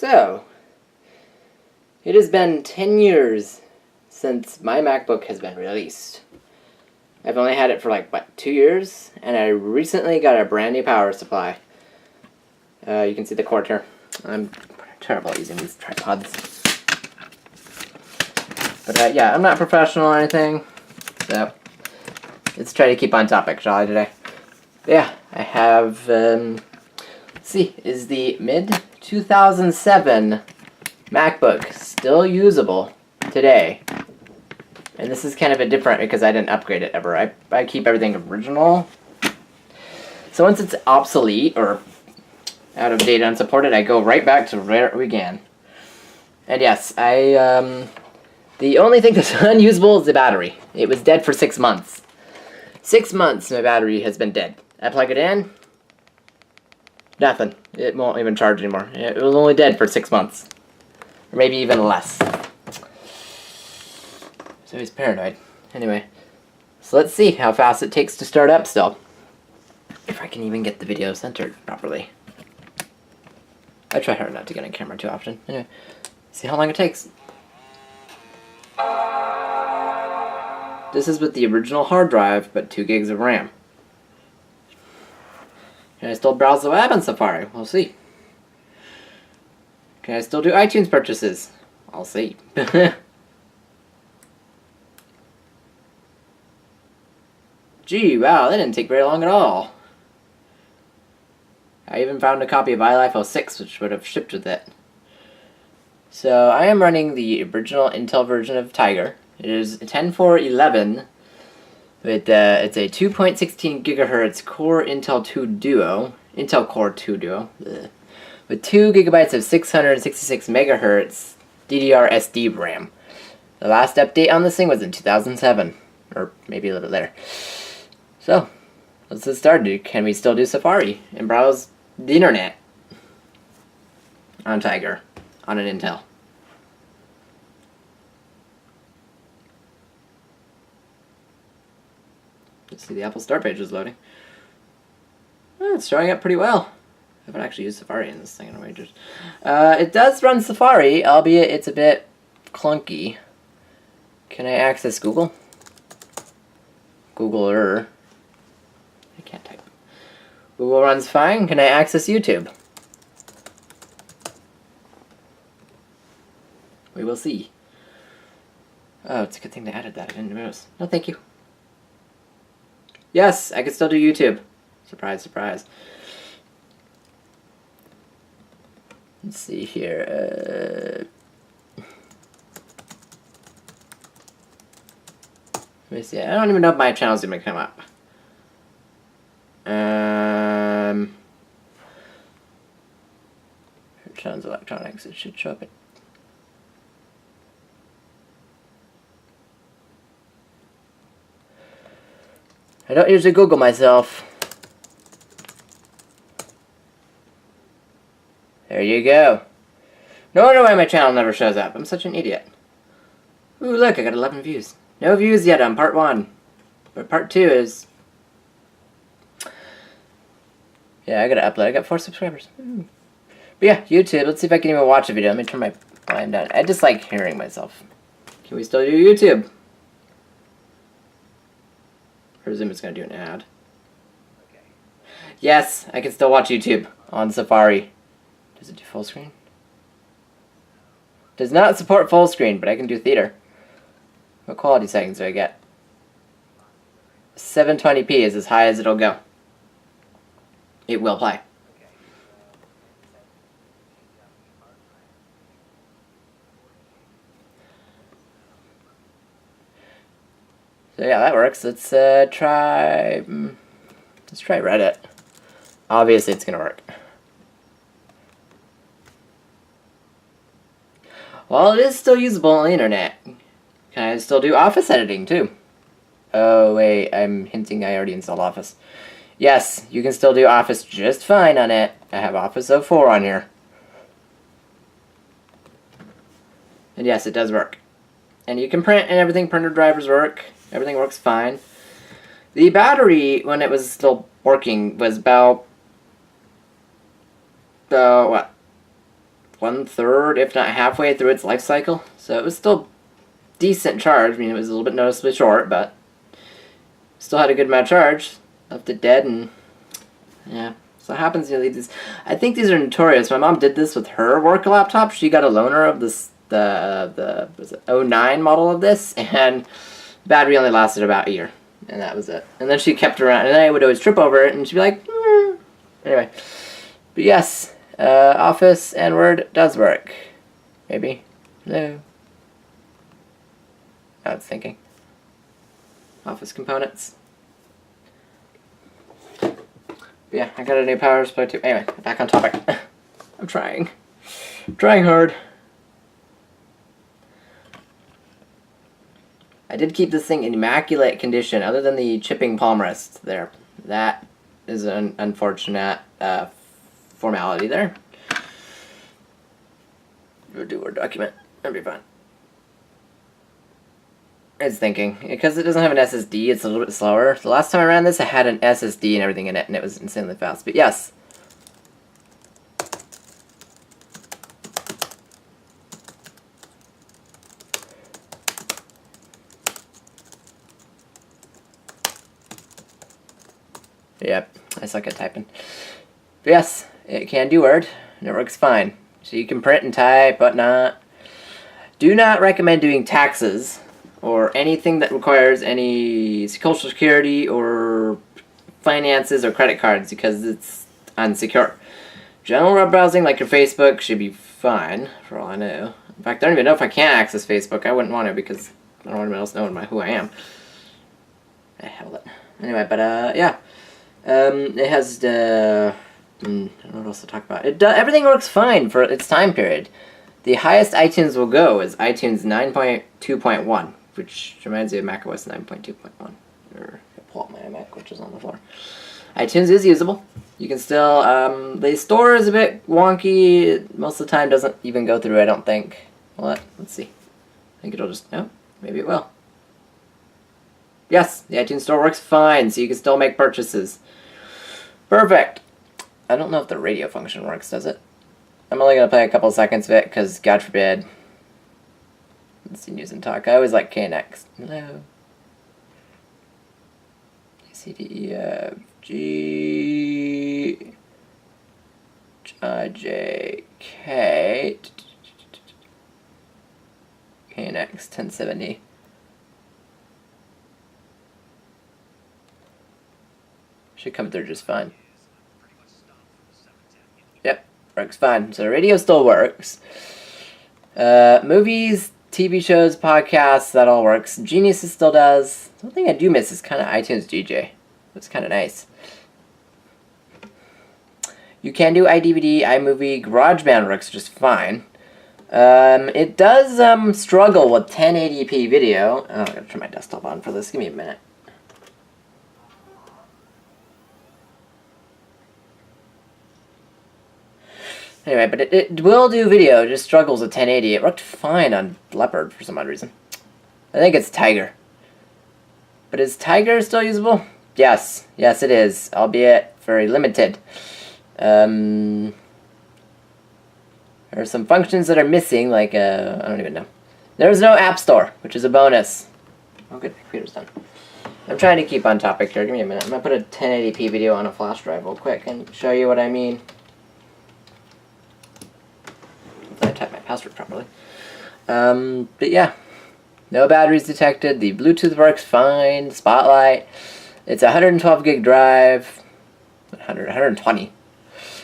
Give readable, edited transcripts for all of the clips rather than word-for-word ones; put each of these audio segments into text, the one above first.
So, it has been 10 years since my MacBook has been released. I've only had it for like, what, 2 years? And I recently got a brand new power supply. You can see the cord here. I'm terrible at using these tripods. But yeah, I'm not professional or anything, so let's try to keep on topic, shall I, today? Yeah, I have, let's see, is the Mid-2007 MacBook still usable today? And this is kind of a different because I didn't upgrade it ever. I keep everything original. So once it's obsolete or out of date, unsupported, I go right back to where it began. And yes, the only thing that's unusable is the battery. It was dead for 6 months. 6 months my battery has been dead. I plug it in, nothing. It won't even charge anymore. It was only dead for 6 months. Or maybe even less. So he's paranoid. Anyway, so let's see how fast it takes to start up still. If I can even get the video centered properly. I try hard not to get on camera too often. Anyway, see how long it takes. This is with the original hard drive, but 2 gigs of RAM. Can I still browse the web on Safari? We'll see. Can I still do iTunes purchases? I'll see. Gee, wow, that didn't take very long at all. I even found a copy of iLife 06, which would have shipped with it. So I am running the original Intel version of Tiger. It is 10411. It's a 2.16 gigahertz Core Intel Core 2 Duo, with 2 gigabytes of 666 megahertz DDR-SD RAM. The last update on this thing was in 2007, or maybe a little bit later. So, let's get started. Can we still do Safari and browse the internet on Tiger, on an Intel? Let's see, the Apple Start page is loading. Oh, it's showing up pretty well. I haven't actually used Safari in this thing in ages. It does run Safari, albeit it's a bit clunky. Can I access Google? Googler. I can't type. Google runs fine. Can I access YouTube? We will see. Oh, it's a good thing they added that. I didn't notice. No, thank you. Yes, I can still do YouTube. Surprise, surprise. Let's see here. Let me see. I don't even know if my channel's gonna come up. Channels electronics. It should show up. I don't usually Google myself. There you go. No wonder why my channel never shows up. I'm such an idiot. Ooh, look, I got 11 views. No views yet on part 1. But part 2 is... Yeah, I gotta upload. I got 4 subscribers. Ooh. But yeah, YouTube. Let's see if I can even watch a video. Let me turn my volume down. I just like hearing myself. Can we still do YouTube? I presume it's going to do an ad. Okay. Yes, I can still watch YouTube on Safari. Does it do full screen? Does not support full screen, but I can do theater. What quality settings do I get? 720p is as high as it'll go. It will play. So yeah, that works. Let's try Reddit. Obviously, it's gonna work. Well, it is still usable on the internet. Can I still do Office editing too? Oh wait, I'm hinting I already installed Office. Yes, you can still do Office just fine on it. I have Office 04 on here. And yes, it does work. And you can print and everything. Printer drivers work. Everything works fine. The battery, when it was still working, was about what? 1/3, if not halfway through its life cycle. So it was still decent charge. I mean, it was a little bit noticeably short, but still had a good amount of charge. Left it dead, and yeah. So it happens, you know, these. I think these are notorious. My mom did this with her work laptop. She got a loaner of this, the was it 09 model of this, and battery only lasted about a year, and that was it. And then she kept it around, and I would always trip over it, and she'd be like, Anyway. But yes, Office and Word does work. Maybe. No. I was thinking. Office components. But yeah, I got a new power supply too. Anyway, back on topic. I'm trying. I'm trying hard. I did keep this thing in immaculate condition, other than the chipping palm rest there. That is an unfortunate formality there. We'll do Word document. That'll be fine. It's thinking. Because it doesn't have an SSD, it's a little bit slower. The last time I ran this, I had an SSD and everything in it, and it was insanely fast. But yes. Yep, I suck at typing. But yes, it can do Word, and it works fine. So you can print and type, whatnot. Do not recommend doing taxes or anything that requires any Social Security or finances or credit cards, because it's unsecure. General web browsing like your Facebook should be fine, for all I know. In fact, I don't even know if I can access Facebook. I wouldn't want to, because I don't want anyone else knowing who I am. Hell it. Anyway, but yeah. It has I don't know what else to talk about. Everything works fine for its time period. The highest iTunes will go is iTunes 9.2.1, which reminds me of macOS 9.2.1. Or I pull out my iMac, which is on the floor. iTunes is usable. You can still, the store is a bit wonky. Most of the time doesn't even go through, I don't think. Well, let's see. I think it'll just, no, maybe it will. Yes, the iTunes store works fine, so you can still make purchases. Perfect. I don't know if the radio function works, does it? I'm only going to play a couple seconds of it, because, God forbid. Let's see, news and talk. I always like KNX. Hello. A, C, D, E, F, G, I, J, K. KNX 1070. Should come through just fine. Yep, works fine. So the radio still works. Movies, TV shows, podcasts, that all works. Geniuses still does. The only thing I do miss is kind of iTunes DJ. It's kind of nice. You can do iDVD, iMovie, GarageBand works just fine. It does struggle with 1080p video. Oh, I gotta turn my desktop on for this. Give me a minute. Anyway, but it will do video, it just struggles with 1080. It worked fine on Leopard for some odd reason. I think it's Tiger. But is Tiger still usable? Yes. Yes, it is. Albeit very limited. There are some functions that are missing, like, I don't even know. There's no App Store, which is a bonus. Oh, good. My computer's done. I'm trying to keep on topic here. Give me a minute. I'm going to put a 1080p video on a flash drive real quick and show you what I mean. I type my password properly. But yeah, no batteries detected. The Bluetooth works fine. Spotlight. It's a 112 gig drive. 120.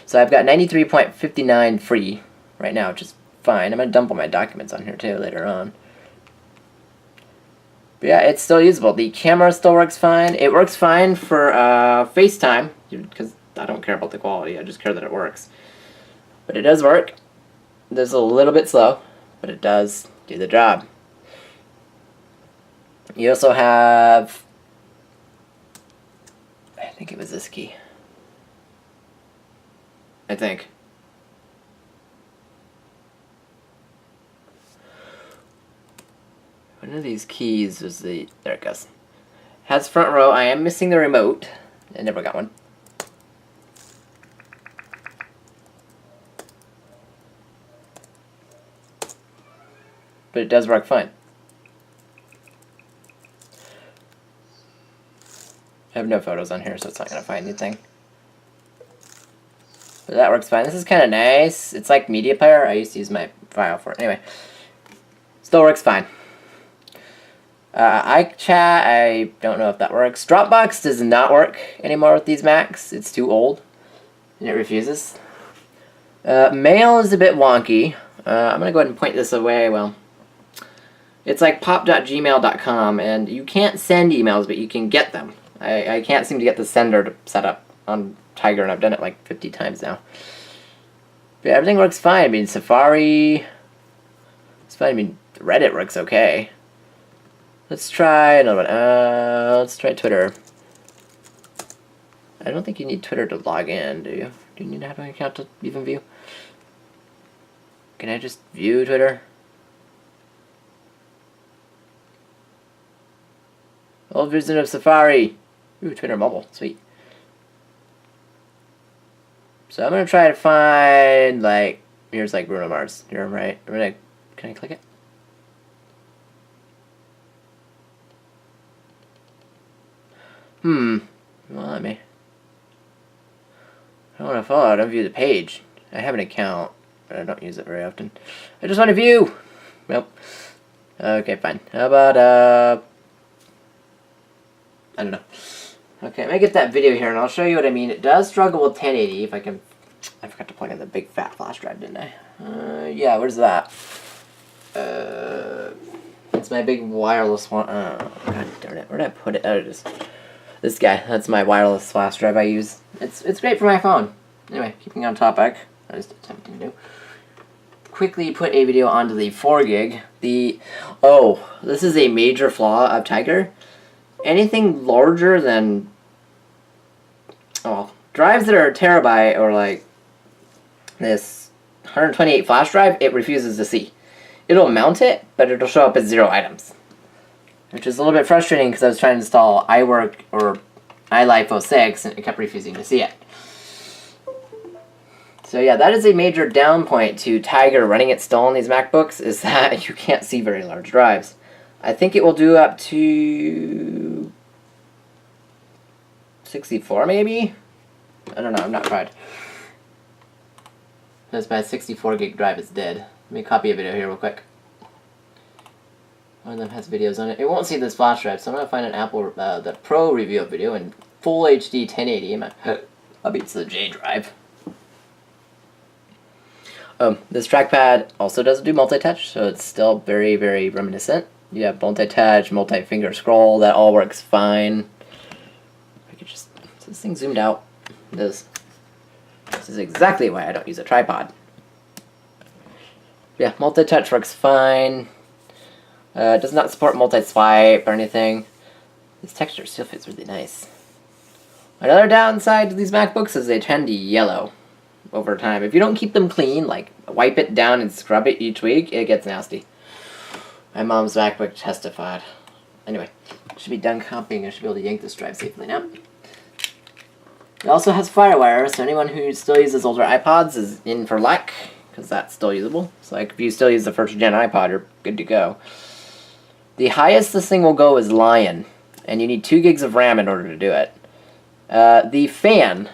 So I've got 93.59 free right now, which is fine. I'm going to dump all my documents on here too later on. But yeah, it's still usable. The camera still works fine. It works fine for FaceTime, because I don't care about the quality. I just care that it works. But it does work. It's a little bit slow, but it does do the job. You also have, I think it was this key. I think. One of these keys was the, there it goes. Has front row. I am missing the remote. I never got one. but it does work fine. I have no photos on here, so it's not going to find anything. But that works fine. This is kind of nice. It's like media player. I used to use my file for it. Anyway, still works fine. iChat, I don't know if that works. Dropbox does not work anymore with these Macs. It's too old, and it refuses. Mail is a bit wonky. I'm going to go ahead and point this away. Well, it's like pop.gmail.com, and you can't send emails, but you can get them. I can't seem to get the sender to set up on Tiger, and I've done it like 50 times now. But everything works fine. I mean, Safari, it's fine. I mean, Reddit works okay. Let's try another one. Let's try Twitter. I don't think you need Twitter to log in, do you? Do you need to have an account to even view? Can I just view Twitter? Old version of Safari. Ooh, Twitter mobile. Sweet. So I'm going to try to find, like, here's like Bruno Mars. Here, right? Can I click it? Well, let me. I don't want to follow. I don't view the page. I have an account, but I don't use it very often. I just want to view. Nope. Okay, fine. How about, I don't know. Okay, let me get that video here, and I'll show you what I mean. It does struggle with 1080, if I can... I forgot to plug in the big fat flash drive, didn't I? Yeah, where's that? It's my big wireless one. Oh, god darn it. Where did I put it? Oh, it is. This guy. That's my wireless flash drive I use. It's great for my phone. Anyway, keeping on topic. I was attempting to quickly put a video onto the 4 gig. This is a major flaw of Tiger. Anything larger than, drives that are a terabyte or like this 128 flash drive, it refuses to see. It'll mount it, but it'll show up as 0 items, which is a little bit frustrating because I was trying to install iWork or iLife 06 and it kept refusing to see it. So yeah, that is a major down point to Tiger running it still on these MacBooks, is that you can't see very large drives. I think it will do up to 64 maybe? I don't know, I'm not tried. Because my 64 gig drive is dead. Let me copy a video here real quick. One of them has videos on it. It won't see this flash drive, so I'm going to find an Apple, the Pro review video in full HD 1080. I'll beat to the J drive. This trackpad also doesn't do multi-touch, so it's still very, very reminiscent. You have multi-touch, multi-finger scroll, that all works fine. I could just, is this thing zoomed out? It is. This is exactly why I don't use a tripod. Yeah, multi-touch works fine. It does not support multi-swipe or anything. This texture still feels really nice. Another downside to these MacBooks is they tend to yellow over time. If you don't keep them clean, like wipe it down and scrub it each week, it gets nasty. My mom's MacBook testified. Anyway, should be done copying. I should be able to yank this drive safely now. It also has FireWire, so anyone who still uses older iPods is in for luck, because that's still usable. So like, if you still use the first gen iPod, you're good to go. The highest this thing will go is Lion, and you need 2 gigs of RAM in order to do it. The fan,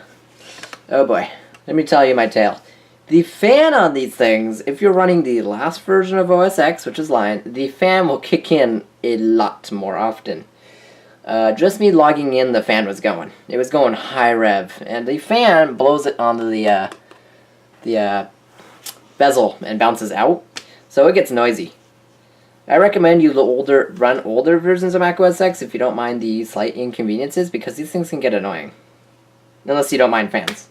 oh boy, let me tell you my tale. The fan on these things, if you're running the last version of OS X, which is Lion, the fan will kick in a lot more often. Just me logging in, the fan was going. It was going high rev, and the fan blows it onto the bezel and bounces out, so it gets noisy. I recommend you run older versions of Mac OS X if you don't mind the slight inconveniences, because these things can get annoying. Unless you don't mind fans.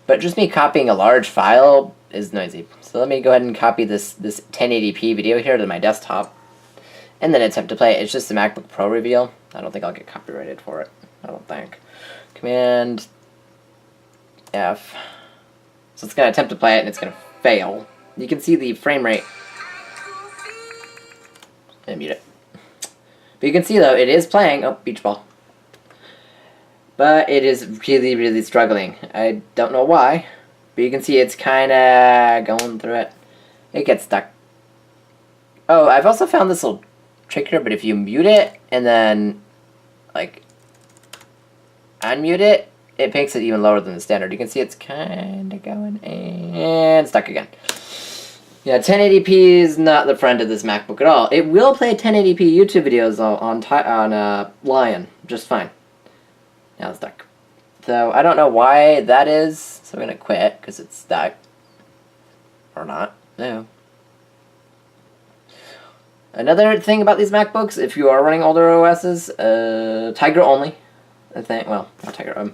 But just me copying a large file is noisy. So let me go ahead and copy this 1080p video here to my desktop. And then attempt to play it. It's just the MacBook Pro reveal. I don't think I'll get copyrighted for it. I don't think. Command F. So it's going to attempt to play it and it's going to fail. You can see the frame rate. And mute it. But you can see though, it is playing. Oh, beach ball. But it is really, really struggling. I don't know why, but you can see it's kind of going through it. It gets stuck. Oh, I've also found this little trick here, but if you mute it and then, like, unmute it, it makes it even lower than the standard. You can see it's kind of going and stuck again. Yeah, 1080p is not the friend of this MacBook at all. It will play 1080p YouTube videos on Lion just fine. Now it's stuck. So I don't know why that is. So I'm gonna quit because it's stuck. Or not. No. Another thing about these MacBooks, if you are running older OSs, Tiger only, I think. Well, not Tiger.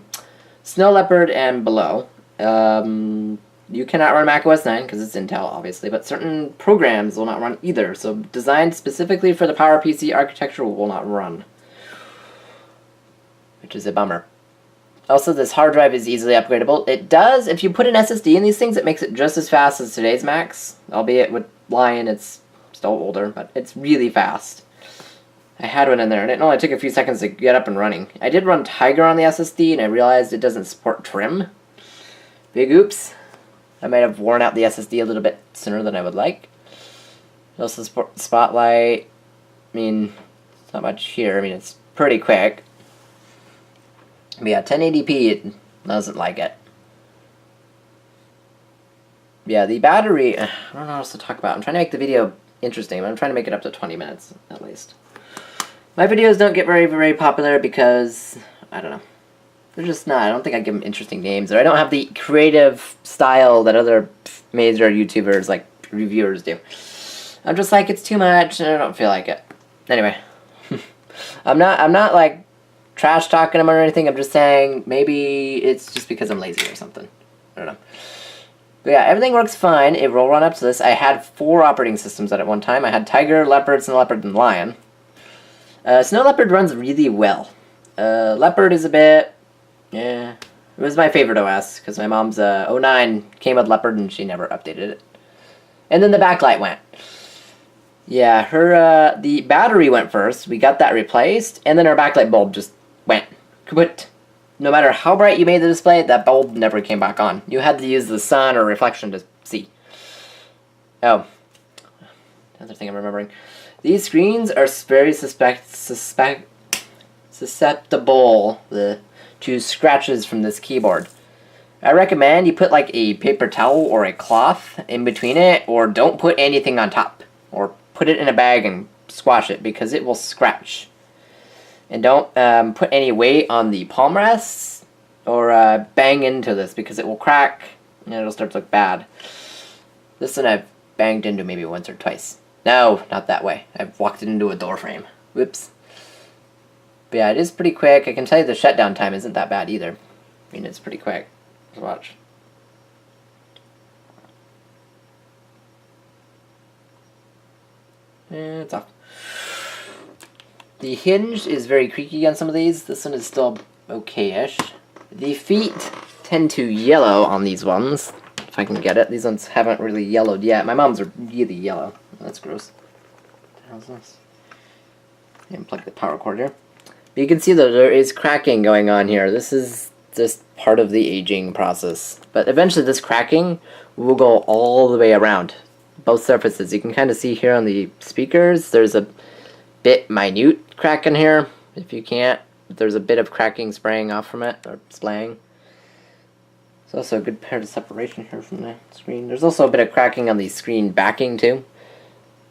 Snow Leopard and below. You cannot run Mac OS 9 because it's Intel, obviously, but certain programs will not run either. So designed specifically for the PowerPC architecture will not run, which is a bummer. Also, this hard drive is easily upgradable. It does, if you put an SSD in these things, it makes it just as fast as today's Macs. Albeit with Lion, it's still older, but it's really fast. I had one in there, and it only took a few seconds to get up and running. I did run Tiger on the SSD, and I realized it doesn't support trim. Big oops. I might have worn out the SSD a little bit sooner than I would like. It also supports Spotlight. I mean, it's not much here. I mean, it's pretty quick. But yeah, 1080p, it doesn't like it. Yeah, the battery, I don't know what else to talk about. I'm trying to make the video interesting, but I'm trying to make it up to 20 minutes, at least. My videos don't get very, very popular because, I don't know. They're just not. I don't think I give them interesting names, or I don't have the creative style that other major YouTubers, like reviewers, do. I'm just like, it's too much, and I don't feel like it. Anyway. I'm not like trash talking them or anything. I'm just saying maybe it's just because I'm lazy or something. I don't know. But yeah, everything works fine. It will run up to this. I had 4 operating systems at one time. I had Tiger, Leopard, Snow Leopard, and Lion. Snow Leopard runs really well. Leopard is a bit... yeah. It was my favorite OS, because my mom's 09 came with Leopard and she never updated it. And then the backlight went. Yeah, her the battery went first. We got that replaced, and then our backlight bulb just went kaput. No matter how bright you made the display, that bulb never came back on. You had to use the sun or reflection to see. Oh. Another thing I'm remembering. These screens are very susceptible to scratches from this keyboard. I recommend you put like a paper towel or a cloth in between it, or don't put anything on top. Or put it in a bag and squash it, because it will scratch. And don't put any weight on the palm rests, or bang into this, because it will crack and it'll start to look bad. This one I've banged into maybe once or twice. No, not that way. I've walked it into a door frame. Whoops. But yeah, it is pretty quick. I can tell you the shutdown time isn't that bad either. I mean, it's pretty quick. Let's watch. And it's off. The hinge is very creaky on some of these. This one is still okay-ish. The feet tend to yellow on these ones, if I can get it. These ones haven't really yellowed yet. My mom's are really yellow. That's gross. What the hell is this? Unplug the power cord here. But you can see that there is cracking going on here. This is just part of the aging process. But eventually this cracking will go all the way around both surfaces. You can kind of see here on the speakers, there's a bit minute crack in here. If you can't, there's a bit of cracking spraying off from it, or splaying. There's also a good pair of separation here from the screen. There's also a bit of cracking on the screen backing too.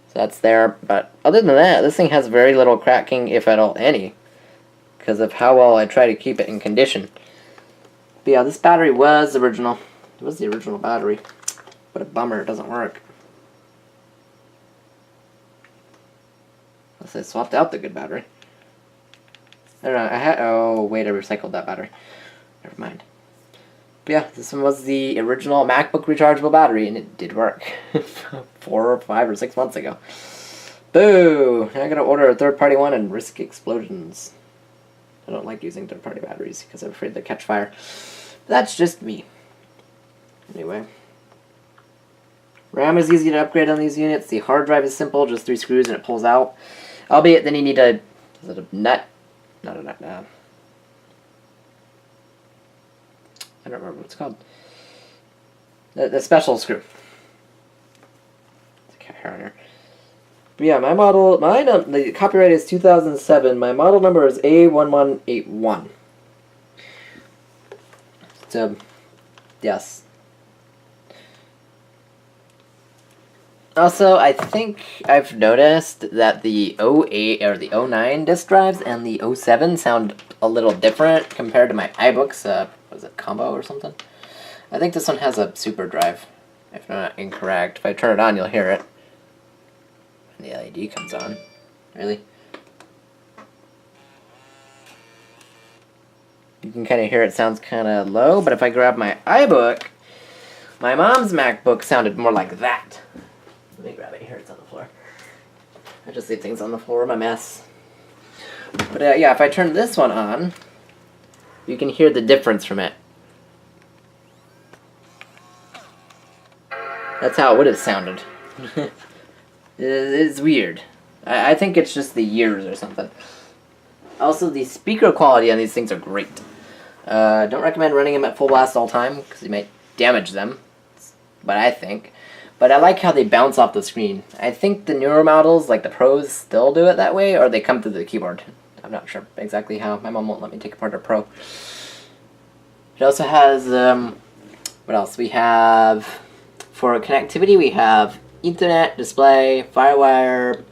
So that's there, but other than that, this thing has very little cracking, if at all any, because of how well I try to keep it in condition. But yeah, this battery was original. It was the original battery. What a bummer, it doesn't work. Unless I swapped out the good battery. I don't know, oh wait, I recycled that battery. Never mind. But yeah, this one was the original MacBook rechargeable battery, and it did work 4 or 5 or 6 months ago. Boo! Now I gotta order a third-party one and risk explosions. I don't like using third-party batteries because I'm afraid they'll catch fire. But that's just me. Anyway. RAM is easy to upgrade on these units. The hard drive is simple, just 3 screws and it pulls out. Albeit then you need a, is it a nut? Not a nut, no. I don't remember what it's called. The special screw. It's a hair on here. But yeah, my model, the copyright is 2007. My model number is A1181. So, yes. Also, I think I've noticed that the 08 or the 09 disk drives and the 07 sound a little different compared to my iBooks. Was it Combo or something? I think this one has a super drive, if not incorrect. If I turn it on, you'll hear it. And the LED comes on. Really? You can kind of hear it sounds kind of low, but if I grab my iBook, my mom's MacBook sounded more like that. Let me grab it here, it's on the floor. I just leave things on the floor, I'm a mess. But yeah, if I turn this one on, you can hear the difference from it. That's how it would have sounded. It's weird. I think it's just the years or something. Also, the speaker quality on these things are great. Don't recommend running them at full blast all the time, because you might damage them. That's what I think. But I like how they bounce off the screen. I think the newer models, like the Pros, still do it that way, or they come through the keyboard. I'm not sure exactly how. My mom won't let me take apart a Pro. It also has, what else? We have, for connectivity, we have Ethernet, display, FireWire,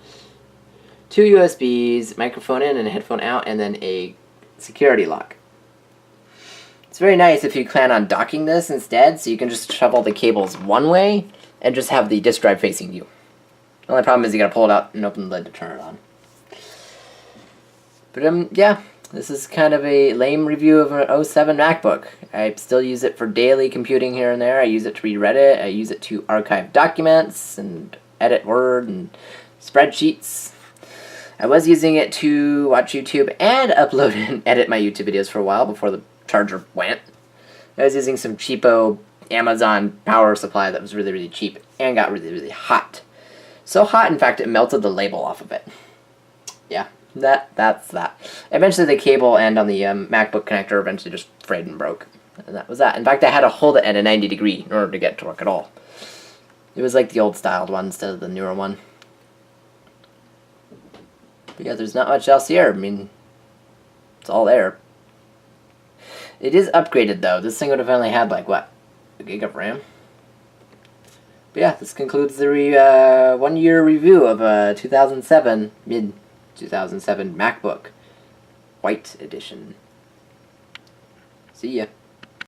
2 USBs, microphone in and a headphone out, and then a security lock. It's very nice if you plan on docking this instead, so you can just shove all the cables one way and just have the disk drive facing you. The only problem is you gotta pull it out and open the lid to turn it on. But yeah, this is kind of a lame review of an 07 MacBook. I still use it for daily computing here and there. I use it to read Reddit. I use it to archive documents and edit Word and spreadsheets. I was using it to watch YouTube and upload and edit my YouTube videos for a while before the charger went. I was using some cheapo Amazon power supply that was really, really cheap and got really, really hot. So hot, in fact, it melted the label off of it. Yeah, that's that. Eventually the cable end on the MacBook connector eventually just frayed and broke. And that was that. In fact, I had to hold it at a 90 degree in order to get it to work at all. It was like the old styled one instead of the newer one. But yeah, there's not much else here. I mean, it's all there. It is upgraded though. This thing would have only had like, what, a gig of RAM? But yeah, this concludes the 1 year review of a 2007, mid-2007 MacBook. White edition. See ya.